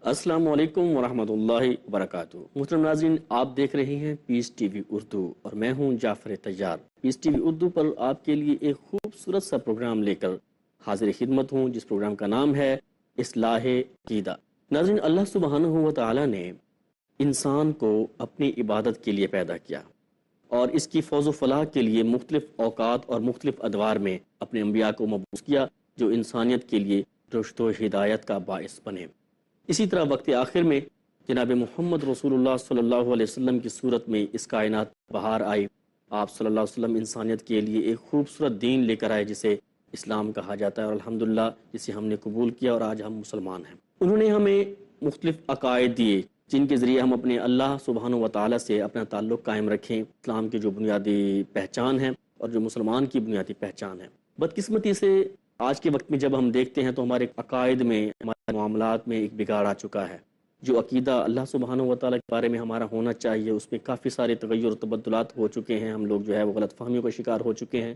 السلام علیکم ورحمۃ اللہ وبرکاتہ۔ محترم ناظرین، آپ دیکھ رہے ہیں پیس ٹی وی اردو اور میں ہوں جعفر طیار۔ پیس ٹی وی اردو پر آپ کے لیے ایک خوبصورت سا پروگرام لے کر حاضر خدمت ہوں، جس پروگرام کا نام ہے اصلاح عقیدہ۔ ناظرین، اللہ سبحانہ و تعالی نے انسان کو اپنی عبادت کے لیے پیدا کیا اور اس کی فوز و فلاح کے لیے مختلف اوقات اور مختلف ادوار میں اپنے انبیاء کو مبعوث کیا، جو انسانیت کے لیے رشد و ہدایت کا باعث بنے۔ اسی طرح وقت آخر میں جناب محمد رسول اللہ صلی اللہ علیہ وسلم کی صورت میں اس کائنات بہار آئی۔ آپ صلی اللہ علیہ وسلم انسانیت کے لیے ایک خوبصورت دین لے کر آئے جسے اسلام کہا جاتا ہے، اور الحمدللہ جسے ہم نے قبول کیا اور آج ہم مسلمان ہیں۔ انہوں نے ہمیں مختلف عقائد دیے جن کے ذریعے ہم اپنے اللہ سبحانہ و تعالیٰ سے اپنا تعلق قائم رکھیں۔ اسلام کی جو بنیادی پہچان ہے اور جو مسلمان کی بنیادی پہچان ہے، بدقسمتی سے آج کے وقت میں جب ہم دیکھتے ہیں تو ہمارے عقائد میں، ہمارے معاملات میں ایک بگاڑ آ چکا ہے۔ جو عقیدہ اللہ سبحانہ و تعالیٰ کے بارے میں ہمارا ہونا چاہیے، اس میں کافی سارے تغیر و تبدلات ہو چکے ہیں۔ ہم لوگ جو ہے وہ غلط فہمیوں کا شکار ہو چکے ہیں۔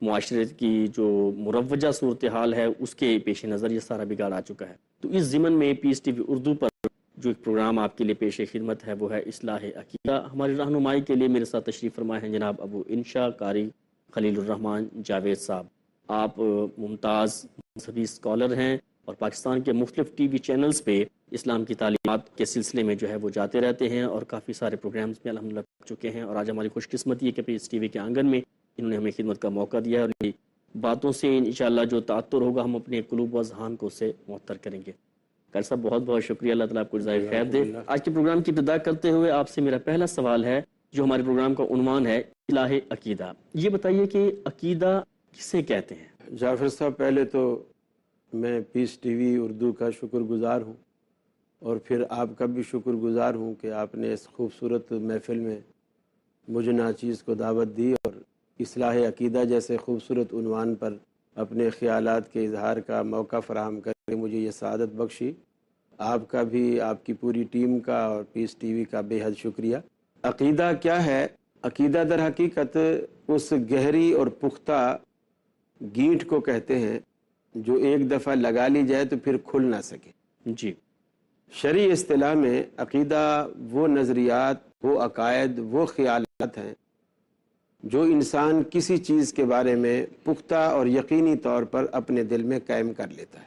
معاشرے کی جو مروجہ صورتحال ہے اس کے پیش نظر یہ سارا بگاڑ آ چکا ہے۔ تو اس ضمن میں پیس ٹی وی اردو پر جو ایک پروگرام آپ کے لیے پیش خدمت ہے وہ ہے اصلاح عقیدہ۔ ہماری رہنمائی کے لیے میرے ساتھ تشریف فرمائے ہیں جناب ابو انشا قاری خلیل الرحمان جاوید صاحب۔ آپ ممتاز مذہبی اسکالر ہیں اور پاکستان کے مختلف ٹی وی چینلز پہ اسلام کی تعلیمات کے سلسلے میں جو ہے وہ جاتے رہتے ہیں اور کافی سارے پروگرامز میں الحمدللہ کر چکے ہیں، اور آج ہماری خوش قسمتی ہے کہ پیس ٹی وی کے آنگن میں انہوں نے ہمیں خدمت کا موقع دیا ہے، اور ان باتوں سے انشاءاللہ جو تأثر ہوگا ہم اپنے قلوب و اذہان کو اس سے معطر کریں گے۔ قاری صاحب بہت بہت شکریہ، اللہ تعالیٰ آپ کو جزائے خیر دے۔ آج کے پروگرام کی ابتدا کرتے ہوئے آپ سے میرا پہلا سوال ہے، جو ہمارے پروگرام کا عنوان ہے اصلاح عقیدہ۔ یہ بتائیے کہ عقیدہ کسے کہتے ہیں؟ جعفر صاحب، پہلے تو میں پیس ٹی وی اردو کا شکر گزار ہوں، اور پھر آپ کا بھی شکر گزار ہوں کہ آپ نے اس خوبصورت محفل میں مجھے ناچیز کو دعوت دی اور اصلاح عقیدہ جیسے خوبصورت عنوان پر اپنے خیالات کے اظہار کا موقع فراہم کر کے مجھے یہ سعادت بخشی۔ آپ کا بھی، آپ کی پوری ٹیم کا اور پیس ٹی وی کا بے حد شکریہ۔ عقیدہ کیا ہے؟ عقیدہ در حقیقت اس گہری اور پختہ گینٹ کو کہتے ہیں جو ایک دفعہ لگا لی جائے تو پھر کھل نہ سکے۔ جی، شرعی اصطلاح میں عقیدہ وہ نظریات، وہ عقائد، وہ خیالات ہیں جو انسان کسی چیز کے بارے میں پختہ اور یقینی طور پر اپنے دل میں قائم کر لیتا ہے۔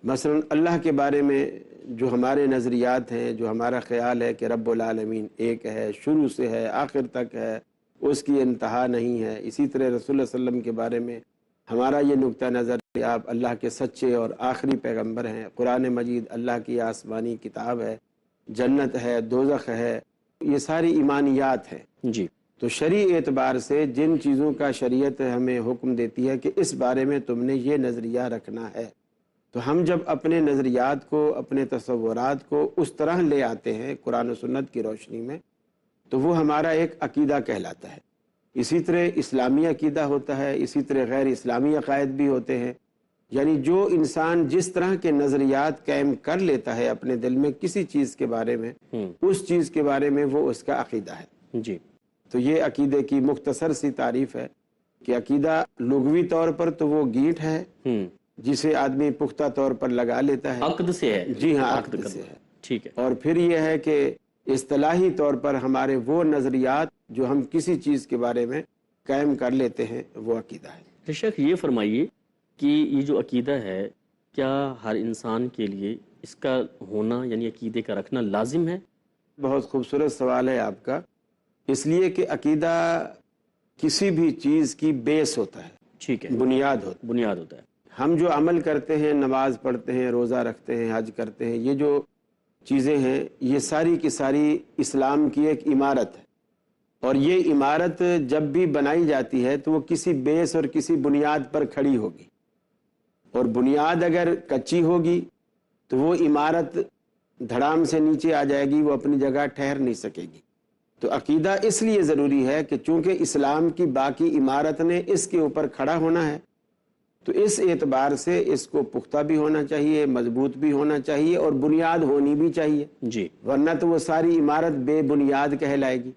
مثلا اللہ کے بارے میں جو ہمارے نظریات ہیں، جو ہمارا خیال ہے کہ رب العالمین ایک ہے، شروع سے ہے، آخر تک ہے، اس کی انتہا نہیں ہے۔ اسی طرح رسول اللہ صلی اللہ علیہ وسلم کے بارے میں ہمارا یہ نقطہ نظر کہ آپ اللہ کے سچے اور آخری پیغمبر ہیں، قرآن مجید اللہ کی آسمانی کتاب ہے، جنت ہے، دوزخ ہے، یہ ساری ایمانیات ہیں۔ جی، تو شرعی اعتبار سے جن چیزوں کا شریعت ہمیں حکم دیتی ہے کہ اس بارے میں تم نے یہ نظریہ رکھنا ہے، تو ہم جب اپنے نظریات کو، اپنے تصورات کو اس طرح لے آتے ہیں قرآن و سنت کی روشنی میں، تو وہ ہمارا ایک عقیدہ کہلاتا ہے۔ اسی طرح اسلامی عقیدہ ہوتا ہے، اسی طرح غیر اسلامی عقائد بھی ہوتے ہیں۔ یعنی جو انسان جس طرح کے نظریات قائم کر لیتا ہے اپنے دل میں کسی چیز کے بارے میں، اس چیز کے بارے میں وہ اس کا عقیدہ ہے۔ جی، تو یہ عقیدے کی مختصر سی تعریف ہے کہ عقیدہ لغوی طور پر تو وہ گینٹ ہے جسے آدمی پختہ طور پر لگا لیتا ہے۔ عقد سے ہے؟ جی ہاں، عقد سے ہے۔ ٹھیک ہے۔ اور پھر یہ ہے کہ اصطلاحی طور پر ہمارے وہ نظریات جو ہم کسی چیز کے بارے میں قائم کر لیتے ہیں وہ عقیدہ ہے۔ شیخ یہ فرمائیے کہ یہ جو عقیدہ ہے، کیا ہر انسان کے لیے اس کا ہونا یعنی عقیدے کا رکھنا لازم ہے؟ بہت خوبصورت سوال ہے آپ کا، اس لیے کہ عقیدہ کسی بھی چیز کی بیس ہوتا ہے، ٹھیک ہے، بنیاد ہوتا ہے۔ ہم جو عمل کرتے ہیں، نماز پڑھتے ہیں، روزہ رکھتے ہیں، حج کرتے ہیں، یہ جو چیزیں ہیں یہ ساری کی ساری اسلام کی ایک عمارت ہے، اور یہ عمارت جب بھی بنائی جاتی ہے تو وہ کسی بیس اور کسی بنیاد پر کھڑی ہوگی، اور بنیاد اگر کچی ہوگی تو وہ عمارت دھڑام سے نیچے آ جائے گی، وہ اپنی جگہ ٹھہر نہیں سکے گی۔ تو عقیدہ اس لیے ضروری ہے کہ چونکہ اسلام کی باقی عمارت نے اس کے اوپر کھڑا ہونا ہے، تو اس اعتبار سے اس کو پختہ بھی ہونا چاہیے، مضبوط بھی ہونا چاہیے، اور بنیاد ہونی بھی چاہیے، جی، ورنہ تو وہ ساری عمارت بے بنیاد کہلائے گی۔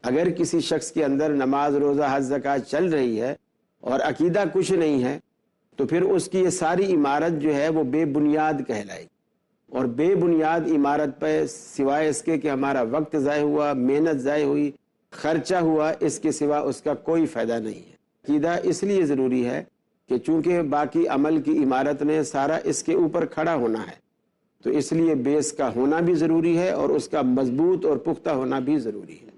اگر کسی شخص کے اندر نماز، روزہ، حج، زکوٰۃ چل رہی ہے اور عقیدہ کچھ نہیں ہے، تو پھر اس کی یہ ساری عمارت جو ہے وہ بے بنیاد کہلائے گی۔ اور بے بنیاد عمارت پہ سوائے اس کے کہ ہمارا وقت ضائع ہوا، محنت ضائع ہوئی، خرچہ ہوا، اس کے سوا اس کا کوئی فائدہ نہیں ہے۔ عقیدہ اس لیے ضروری ہے کہ چونکہ باقی عمل کی عمارت نے سارا اس کے اوپر کھڑا ہونا ہے، تو اس لیے بیس کا ہونا بھی ضروری ہے اور اس کا مضبوط اور پختہ ہونا بھی ضروری ہے۔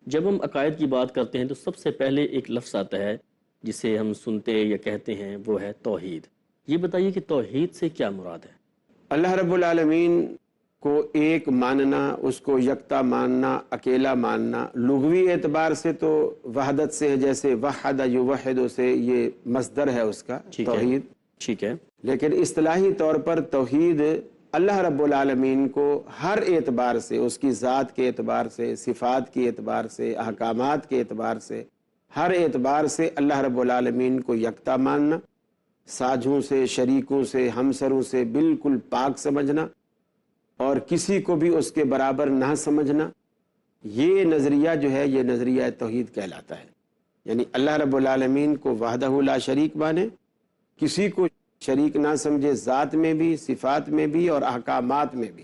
جب ہم عقائد کی بات کرتے ہیں تو سب سے پہلے ایک لفظ آتا ہے جسے ہم سنتے یا کہتے ہیں، وہ ہے توحید۔ یہ بتائیے کہ توحید سے کیا مراد ہے؟ اللہ رب العالمین کو ایک ماننا، اس کو یکتا ماننا، اکیلا ماننا، لغوی اعتبار سے تو وحدت سے ہے، جیسے وحد یوحد سے یہ مصدر ہے اس کا توحید، ٹھیک ہے، لیکن اصطلاحی طور پر توحید اللہ رب العالمین کو ہر اعتبار سے، اس کی ذات کے اعتبار سے، صفات کے اعتبار سے، احکامات کے اعتبار سے، ہر اعتبار سے اللہ رب العالمین کو یکتا ماننا، ساجھوں سے، شریکوں سے، ہمسروں سے بالکل پاک سمجھنا اور کسی کو بھی اس کے برابر نہ سمجھنا، یہ نظریہ جو ہے یہ نظریہ توحید کہلاتا ہے۔ یعنی اللہ رب العالمین کو وحدہ لا شریک مانے، کسی کو شریک نہ سمجھے، ذات میں بھی، صفات میں بھی اور احکامات میں بھی،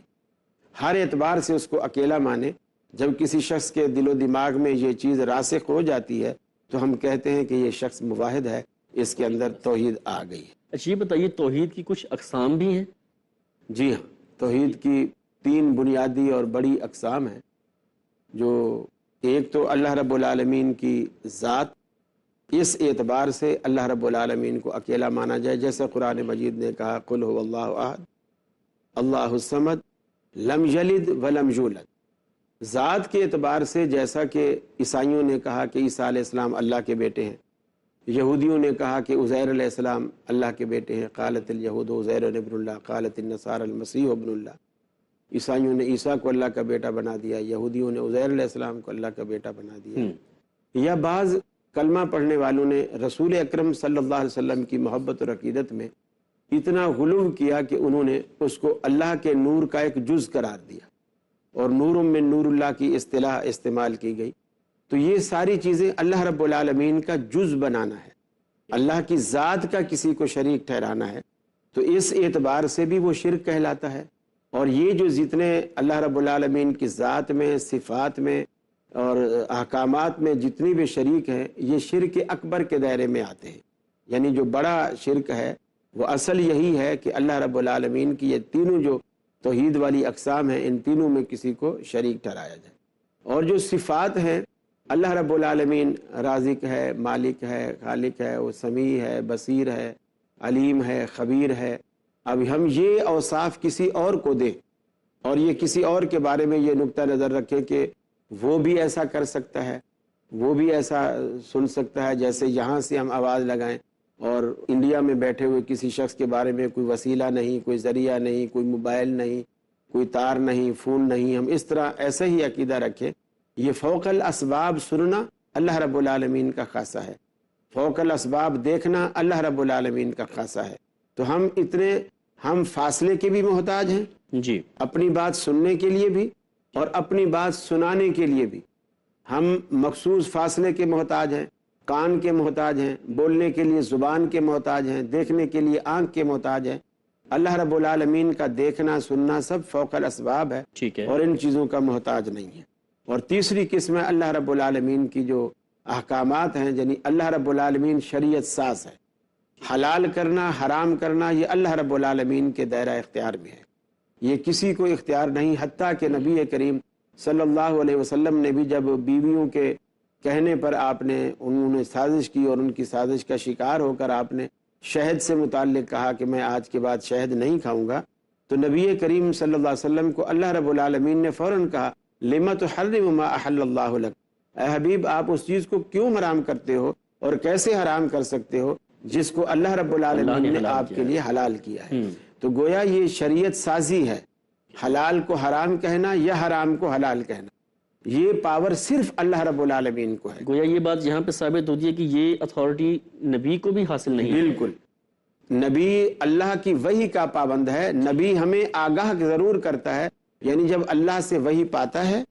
ہر اعتبار سے اس کو اکیلا مانے۔ جب کسی شخص کے دل و دماغ میں یہ چیز راسخ ہو جاتی ہے تو ہم کہتے ہیں کہ یہ شخص موحد ہے، اس کے اندر توحید آ گئی ہے۔ اچھا، یہ بتائیے توحید کی کچھ اقسام بھی ہیں؟ جی ہاں، توحید کی 3 بنیادی اور بڑی اقسام ہیں، جو ایک تو اللہ رب العالمین کی ذات، اس اعتبار سے اللہ رب العالمین کو اکیلا مانا جائے، جیسے قرآن مجید نے کہا قل هو اللہ احد اللہ الصمد لم یلد ولم یولد۔ ذات کے اعتبار سے جیسا کہ عیسائیوں نے کہا کہ عیسیٰ علیہ السلام اللہ کے بیٹے ہیں، یہودیوں نے کہا کہ عزیر علیہ السلام اللہ کے بیٹے ہیں، قالت الیہود عزیر ابن اللہ قالت النصارى المسیح ابن اللہ۔ عیسائیوں نے عیسیٰ کو اللہ کا بیٹا بنا دیا، یہودیوں نے عزیر علیہ السلام کو اللہ کا بیٹا بنا دیا۔ یا بعض کلمہ پڑھنے والوں نے رسول اکرم صلی اللہ علیہ وسلم کی محبت اور عقیدت میں اتنا غلو کیا کہ انہوں نے اس کو اللہ کے نور کا ایک جز قرار دیا، اور نور من نور اللہ کی اصطلاح استعمال کی گئی۔ تو یہ ساری چیزیں اللہ رب العالمین کا جز بنانا ہے، اللہ کی ذات کا کسی کو شریک ٹھہرانا ہے، تو اس اعتبار سے بھی وہ شرک کہلاتا ہے۔ اور یہ جو جتنے اللہ رب العالمین کی ذات میں، صفات میں اور احکامات میں جتنی بھی شریک ہیں، یہ شرک اکبر کے دائرے میں آتے ہیں۔ یعنی جو بڑا شرک ہے وہ اصل یہی ہے کہ اللہ رب العالمین کی یہ تینوں جو توحید والی اقسام ہیں، ان تینوں میں کسی کو شریک ٹھہرایا جائے۔ اور جو صفات ہیں، اللہ رب العالمین رازق ہے، مالک ہے، خالق ہے، وہ سمیع ہے، بصیر ہے، علیم ہے، خبیر ہے۔ اب ہم یہ اوصاف کسی اور کو دیں اور یہ کسی اور کے بارے میں یہ نقطہ نظر رکھیں کہ وہ بھی ایسا کر سکتا ہے، وہ بھی ایسا سن سکتا ہے، جیسے یہاں سے ہم آواز لگائیں اور انڈیا میں بیٹھے ہوئے کسی شخص کے بارے میں کوئی وسیلہ نہیں، کوئی ذریعہ نہیں، کوئی موبائل نہیں، کوئی تار نہیں، فون نہیں، ہم اس طرح ایسا ہی عقیدہ رکھیں۔ یہ فوق الاسباب سننا اللہ رب العالمین کا خاصہ ہے، فوق الاسباب دیکھنا اللہ رب العالمین کا خاصہ ہے۔ تو ہم فاصلے کے بھی محتاج ہیں، جی، اپنی بات سننے کے لیے بھی اور اپنی بات سنانے کے لیے بھی ہم مخصوص فاصلے کے محتاج ہیں، کان کے محتاج ہیں، بولنے کے لیے زبان کے محتاج ہیں، دیکھنے کے لیے آنکھ کے محتاج ہیں۔ اللہ رب العالمین کا دیکھنا سننا سب فوق الاسباب ہے، ٹھیک ہے، اور ان چیزوں کا محتاج نہیں ہے۔ اور تیسری قسم ہے اللہ رب العالمین کی جو احکامات ہیں، یعنی اللہ رب العالمین شریعت ساز ہے، حلال کرنا، حرام کرنا، یہ اللہ رب العالمین کے دائرہ اختیار میں ہے، یہ کسی کو اختیار نہیں۔ حتیٰ کہ نبی کریم صلی اللہ علیہ وسلم نے بھی جب بیویوں کے کہنے پر انہوں نے سازش کی اور ان کی سازش کا شکار ہو کر آپ نے شہد سے متعلق کہا کہ میں آج کے بعد شہد نہیں کھاؤں گا، تو نبی کریم صلی اللہ علیہ وسلم کو اللہ رب العالمین نے فوراً کہا لما تحرم ما احل اللہ لک، اے حبیب آپ اس چیز کو کیوں حرام کرتے ہو اور کیسے حرام کر سکتے ہو جس کو اللہ رب العالمین نے آپ کے لیے حلال کیا ہے۔ تو گویا یہ شریعت سازی ہے، حلال کو حرام کہنا یا حرام کو حلال کہنا، یہ پاور صرف اللہ رب العالمین کو ہے۔ گویا یہ بات یہاں پہ ثابت ہوتی ہے کہ یہ اتھارٹی نبی کو بھی حاصل نہیں ہے۔ بالکل، نبی اللہ کی وحی کا پابند ہے، نبی ہمیں آگاہ ضرور کرتا ہے، یعنی جب اللہ سے وحی پاتا ہے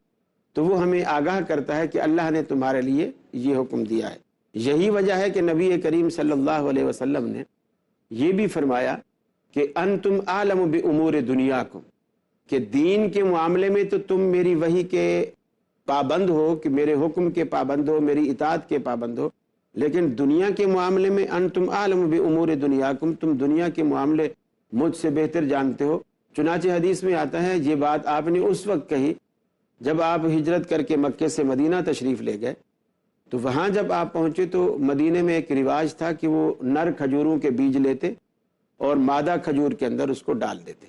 تو وہ ہمیں آگاہ کرتا ہے کہ اللہ نے تمہارے لیے یہ حکم دیا ہے۔ یہی وجہ ہے کہ نبی کریم صلی اللہ علیہ وسلم نے یہ بھی فرمایا کہ انتم عالم بامور دنیاکم، کہ دین کے معاملے میں تو تم میری وحی کے پابند ہو، کہ میرے حکم کے پابند ہو، میری اطاعت کے پابند ہو، لیکن دنیا کے معاملے میں انتم عالم بامور دنیاکم، تم دنیا کے معاملے مجھ سے بہتر جانتے ہو۔ چنانچہ حدیث میں آتا ہے، یہ بات آپ نے اس وقت کہی جب آپ ہجرت کر کے مکے سے مدینہ تشریف لے گئے، تو وہاں جب آپ پہنچے تو مدینے میں ایک رواج تھا کہ وہ نر کھجوروں کے بیج لیتے اور مادہ کھجور کے اندر اس کو ڈال دیتے۔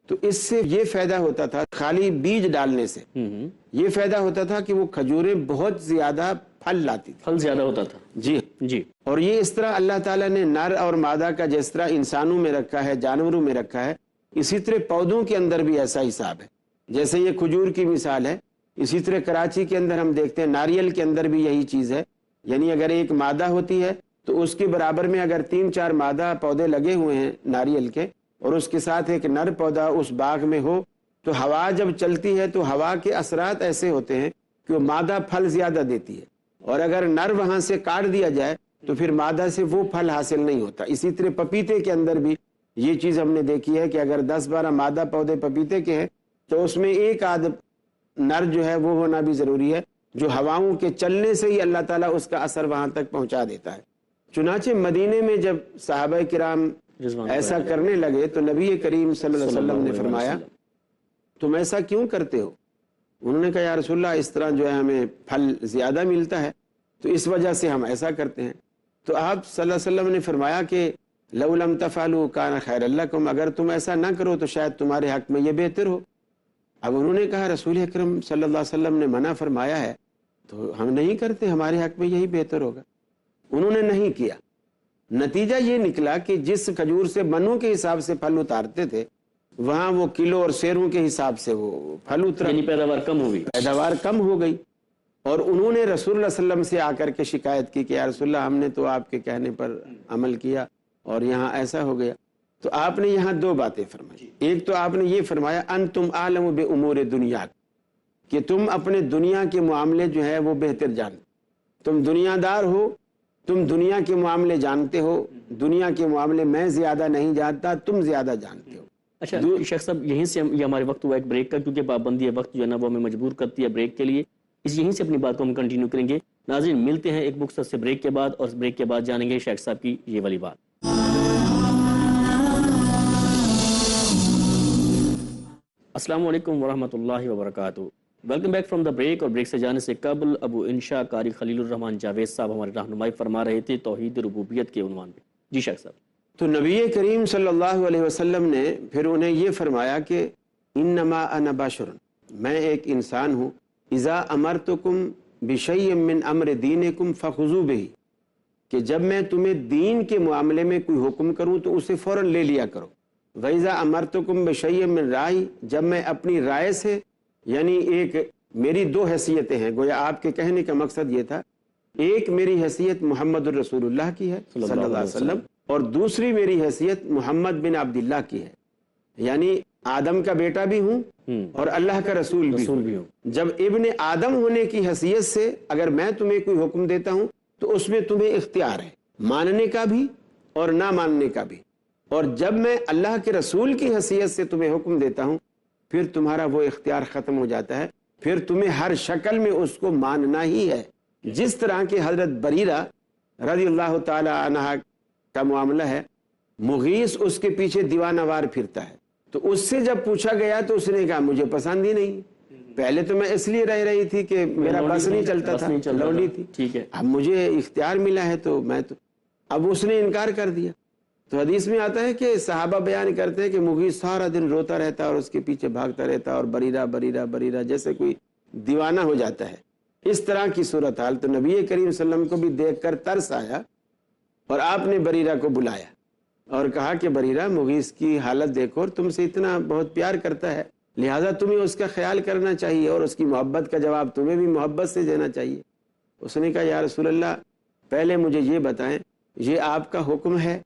تو اس سے یہ فائدہ ہوتا تھا، خالی بیج ڈالنے سے یہ فائدہ ہوتا تھا کہ وہ کھجوریں بہت زیادہ پھل لاتی تھی، پھل زیادہ ہوتا تھا۔ جی جی، اور یہ اس طرح اللہ تعالیٰ نے نر اور مادہ کا جس طرح انسانوں میں رکھا ہے، جانوروں میں رکھا ہے، اسی طرح پودوں کے اندر بھی ایسا حساب ہے۔ جیسے یہ کھجور کی مثال ہے، اسی طرح کراچی کے اندر ہم دیکھتے ہیں ناریل کے اندر بھی یہی چیز ہے، یعنی اگر ایک مادہ ہوتی ہے تو اس کے برابر میں اگر 3-4 مادہ پودے لگے ہوئے ہیں ناریل کے، اور اس کے ساتھ ایک نر پودا اس باغ میں ہو، تو ہوا جب چلتی ہے تو ہوا کے اثرات ایسے ہوتے ہیں کہ وہ مادہ پھل زیادہ دیتی ہے، اور اگر نر وہاں سے کاٹ دیا جائے تو پھر مادہ سے وہ پھل حاصل نہیں ہوتا۔ اسی طرح پپیتے کے اندر بھی یہ چیز ہم نے دیکھی ہے کہ اگر 10-12 مادہ پودے پپیتے کے ہیں تو اس میں ایک آدھ نر جو ہے وہ ہونا بھی ضروری ہے، جو ہواؤں کے چلنے سے ہی اللہ تعالیٰ اس کا اثر وہاں تک پہنچا دیتا ہے۔ چنانچہ مدینے میں جب صحابہ کرام ایسا کرنے لگے تو نبی کریم صلی اللہ علیہ وسلم نے فرمایا، تم ایسا کیوں کرتے ہو؟ انہوں نے کہا یا رسول اللہ، اس طرح جو ہے ہمیں پھل زیادہ ملتا ہے تو اس وجہ سے ہم ایسا کرتے ہیں۔ تو آپ صلی اللہ علیہ وسلم نے فرمایا کہ لو لم تفعلوا کان خیر لکم، اگر تم ایسا نہ کرو تو شاید تمہارے حق میں یہ بہتر ہو۔ اب انہوں نے کہا رسول اکرم صلی اللہ علیہ وسلم نے منع فرمایا ہے تو ہم نہیں کرتے، ہمارے حق میں یہی بہتر ہوگا۔ انہوں نے نہیں کیا، نتیجہ یہ نکلا کہ جس کھجور سے منوں کے حساب سے پھل اتارتے تھے وہاں وہ کلو اور سیروں کے حساب سے وہ پھل اترا، یعنی پیداوار کم ہو گئی، پیداوار کم ہو گئی۔ اور انہوں نے رسول اللہ صلی اللہ علیہ وسلم سے آ کر کے شکایت کی کہ یا رسول اللہ، ہم نے تو آپ کے کہنے پر عمل کیا اور یہاں ایسا ہو گیا۔ تو آپ نے یہاں 2 باتیں فرمائی، ایک تو آپ نے یہ فرمایا انتم عالم بامور دنیا، کہ تم اپنے دنیا کے معاملے جو ہے وہ بہتر جانتے، تم دنیا دار ہو، تم دنیا کے معاملے جانتے ہو، دنیا کے معاملے میں زیادہ نہیں جانتا، تم زیادہ جانتے ہو۔ اچھا شیخ صاحب، یہیں سے یہ ہمارے وقت ہوا ایک بریک کا، کیونکہ پابندی وقت جو ہے نا وہ ہمیں مجبور کرتی ہے بریک کے لیے، یہیں سے اپنی بات کو ہم کنٹینیو کریں گے۔ ناظرین ملتے ہیں ایک مختصر سے بریک کے بعد، اور اس بریک کے بعد جانیں گے شیخ صاحب کی یہ والی بات۔ السلام علیکم ورحمۃ اللہ وبرکاتہ، welcome back from the break. اور بریک سے جانے سے قبل ابو انشا قاری خلیل الرحمن جاوید صاحب ہماری رہنمائی فرما رہے تھے توحید ربوبیت کے عنوان پہ۔ جی شیخ صاحب۔ تو نبی کریم صلی اللہ علیہ وسلم نے پھر انہیں یہ فرمایا کہ انما انا بشر، میں ایک انسان ہوں، اذا امرتکم بشیء من امر دینکم فخذوا بہ، کہ جب میں تمہیں دین کے معاملے میں کوئی حکم کروں تو اسے فوراً لے لیا کرو۔ وَإِذَا أَمَرْتُكُمْ بِشَيْءٍ مِّن رَائِي، جب میں اپنی رائے سے، یعنی ایک میری 2 حیثیتیں ہیں، گویا آپ کے کہنے کا مقصد یہ تھا، ایک میری حیثیت محمد الرسول اللہ کی ہے صلی اللہ علیہ وسلم، اور دوسری میری حیثیت محمد بن عبداللہ کی ہے، یعنی آدم کا بیٹا بھی ہوں اور اللہ کا رسول بھی ہوں۔ جب ابن آدم ہونے کی حیثیت سے اگر میں تمہیں کوئی حکم دیتا ہوں تو اس میں تمہیں اختیار ہے، ماننے کا بھی اور نہ ماننے کا بھی، اور جب میں اللہ کے رسول کی حیثیت سے تمہیں حکم دیتا ہوں پھر تمہارا وہ اختیار ختم ہو جاتا ہے، پھر تمہیں ہر شکل میں اس کو ماننا ہی ہے۔ جس طرح کہ حضرت بریرہ رضی اللہ تعالی عنہ کا معاملہ ہے، مغیث اس کے پیچھے دیوانہ وار پھرتا ہے، تو اس سے جب پوچھا گیا تو اس نے کہا مجھے پسند ہی نہیں، پہلے تو میں اس لیے رہ رہی تھی کہ میرا بس نہیں چلتا تھا، لونڈی تھی، ٹھیک ہے، اب مجھے اختیار ملا ہے تو میں تو، اب اس نے انکار کر دیا۔ تو حدیث میں آتا ہے کہ صحابہ بیان کرتے ہیں کہ مغیث سارا دن روتا رہتا اور اس کے پیچھے بھاگتا رہتا اور بریرہ بریرہ بریرہ جیسے کوئی دیوانہ ہو جاتا ہے، اس طرح کی صورتحال۔ تو نبی کریم صلی اللہ علیہ وسلم کو بھی دیکھ کر ترس آیا اور آپ نے بریرہ کو بلایا اور کہا کہ بریرہ، مغیث کی حالت دیکھو اور تم سے اتنا بہت پیار کرتا ہے، لہٰذا تمہیں اس کا خیال کرنا چاہیے اور اس کی محبت کا جواب تمہیں بھی محبت سے دینا چاہیے۔ اس نے کہا یا رسول اللہ، پہلے مجھے یہ بتائیں، یہ آپ کا حکم ہے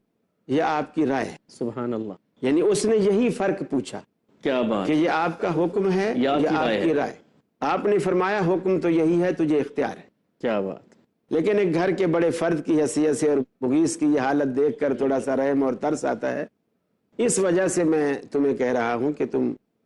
یا آپ کی رائے ہے؟ سبحان اللہ، یعنی اس نے یہی فرق پوچھا، کیا بات، کہ یہ آپ کا حکم ہے یا آپ کی رائے؟ آپ نے فرمایا حکم تو یہی ہے، تجھے اختیار ہے۔ کیا بات۔ لیکن ایک گھر کے بڑے فرد کی حیثیت سے اور مغیث کی یہ حالت دیکھ کر تھوڑا سا رحم اور ترس آتا ہے، اس وجہ سے میں تمہیں کہہ رہا ہوں کہ تم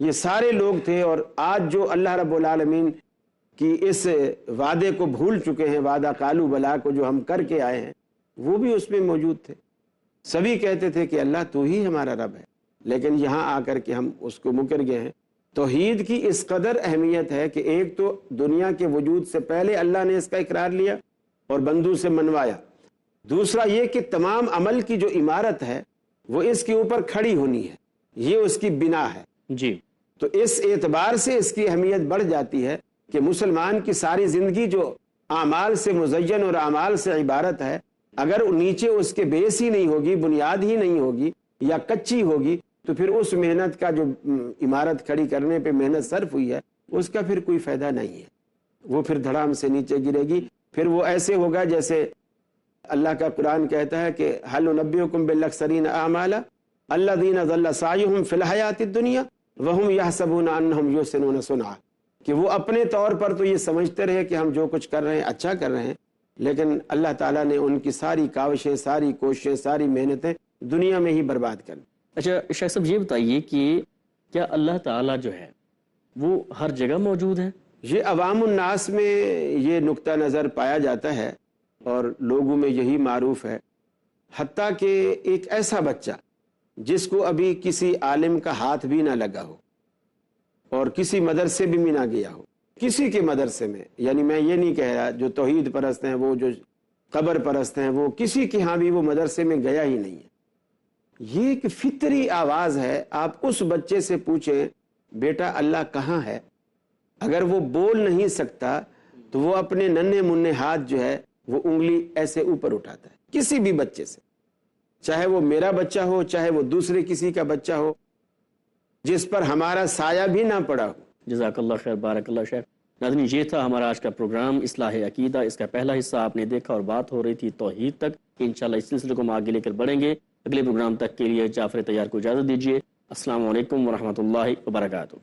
یہ سارے لوگ تھے، اور آج جو اللہ رب العالمین کی اس وعدے کو بھول چکے ہیں، وعدہ قالو بلا کو جو ہم کر کے آئے ہیں، وہ بھی اس میں موجود تھے۔ سبھی کہتے تھے کہ اللہ تو ہی ہمارا رب ہے، لیکن یہاں آ کر کے ہم اس کو مکر گئے ہیں۔ توحید کی اس قدر اہمیت ہے کہ ایک تو دنیا کے وجود سے پہلے اللہ نے اس کا اقرار لیا اور بندوں سے منوایا، دوسرا یہ کہ تمام عمل کی جو عمارت ہے وہ اس کے اوپر کھڑی ہونی ہے، یہ اس کی بنا ہے جی۔ تو اس اعتبار سے اس کی اہمیت بڑھ جاتی ہے کہ مسلمان کی ساری زندگی جو اعمال سے مزین اور اعمال سے عبارت ہے، اگر نیچے اس کے بیس ہی نہیں ہوگی، بنیاد ہی نہیں ہوگی یا کچی ہوگی، تو پھر اس محنت کا جو عمارت کھڑی کرنے پہ محنت صرف ہوئی ہے اس کا پھر کوئی فائدہ نہیں ہے، وہ پھر دھڑام سے نیچے گرے گی۔ پھر وہ ایسے ہوگا جیسے اللہ کا قرآن کہتا ہے کہ هل ننبئکم بالاخسرین اعمالا الذین ضل سعیہم فی الحیاۃ الدنیا وہم یحسبون انہم یحسنون صنعا، کہ وہ اپنے طور پر تو یہ سمجھتے رہے کہ ہم جو کچھ کر رہے ہیں اچھا کر رہے ہیں، لیکن اللہ تعالیٰ نے ان کی ساری کاوشیں، ساری کوششیں، ساری محنتیں دنیا میں ہی برباد کر دی۔ اچھا شیخ صاحب یہ بتائیے کہ کیا اللہ تعالیٰ جو ہے وہ ہر جگہ موجود ہے؟ یہ عوام الناس میں یہ نقطہ نظر پایا جاتا ہے اور لوگوں میں یہی معروف ہے، حتیٰ کہ ایک ایسا بچہ جس کو ابھی کسی عالم کا ہاتھ بھی نہ لگا ہو اور کسی مدرسے بھی نہ گیا ہو، کسی کے مدرسے میں، یعنی میں یہ نہیں کہہ رہا جو توحید پرست ہیں، وہ جو قبر پرست ہیں، وہ کسی کے ہاں بھی وہ مدرسے میں گیا ہی نہیں ہے، یہ ایک فطری آواز ہے۔ آپ اس بچے سے پوچھیں بیٹا اللہ کہاں ہے، اگر وہ بول نہیں سکتا تو وہ اپنے ننھے منھے ہاتھ جو ہے وہ انگلی ایسے اوپر اٹھاتا ہے، کسی بھی بچے سے، چاہے وہ میرا بچہ ہو، چاہے وہ دوسرے کسی کا بچہ ہو جس پر ہمارا سایہ بھی نہ پڑا ہو۔ جزاک اللہ خیر، بارک اللہ شیخ۔ ناظرین یہ تھا ہمارا آج کا پروگرام اصلاح عقیدہ، اس کا پہلا حصہ آپ نے دیکھا اور بات ہو رہی تھی توحید تک۔ انشاءاللہ اس سلسلے کو ہم آگے لے کر بڑھیں گے۔ اگلے پروگرام تک کے لیے جعفر طیار کو اجازت دیجیے۔ السلام علیکم ورحمۃ اللہ وبرکاتہ۔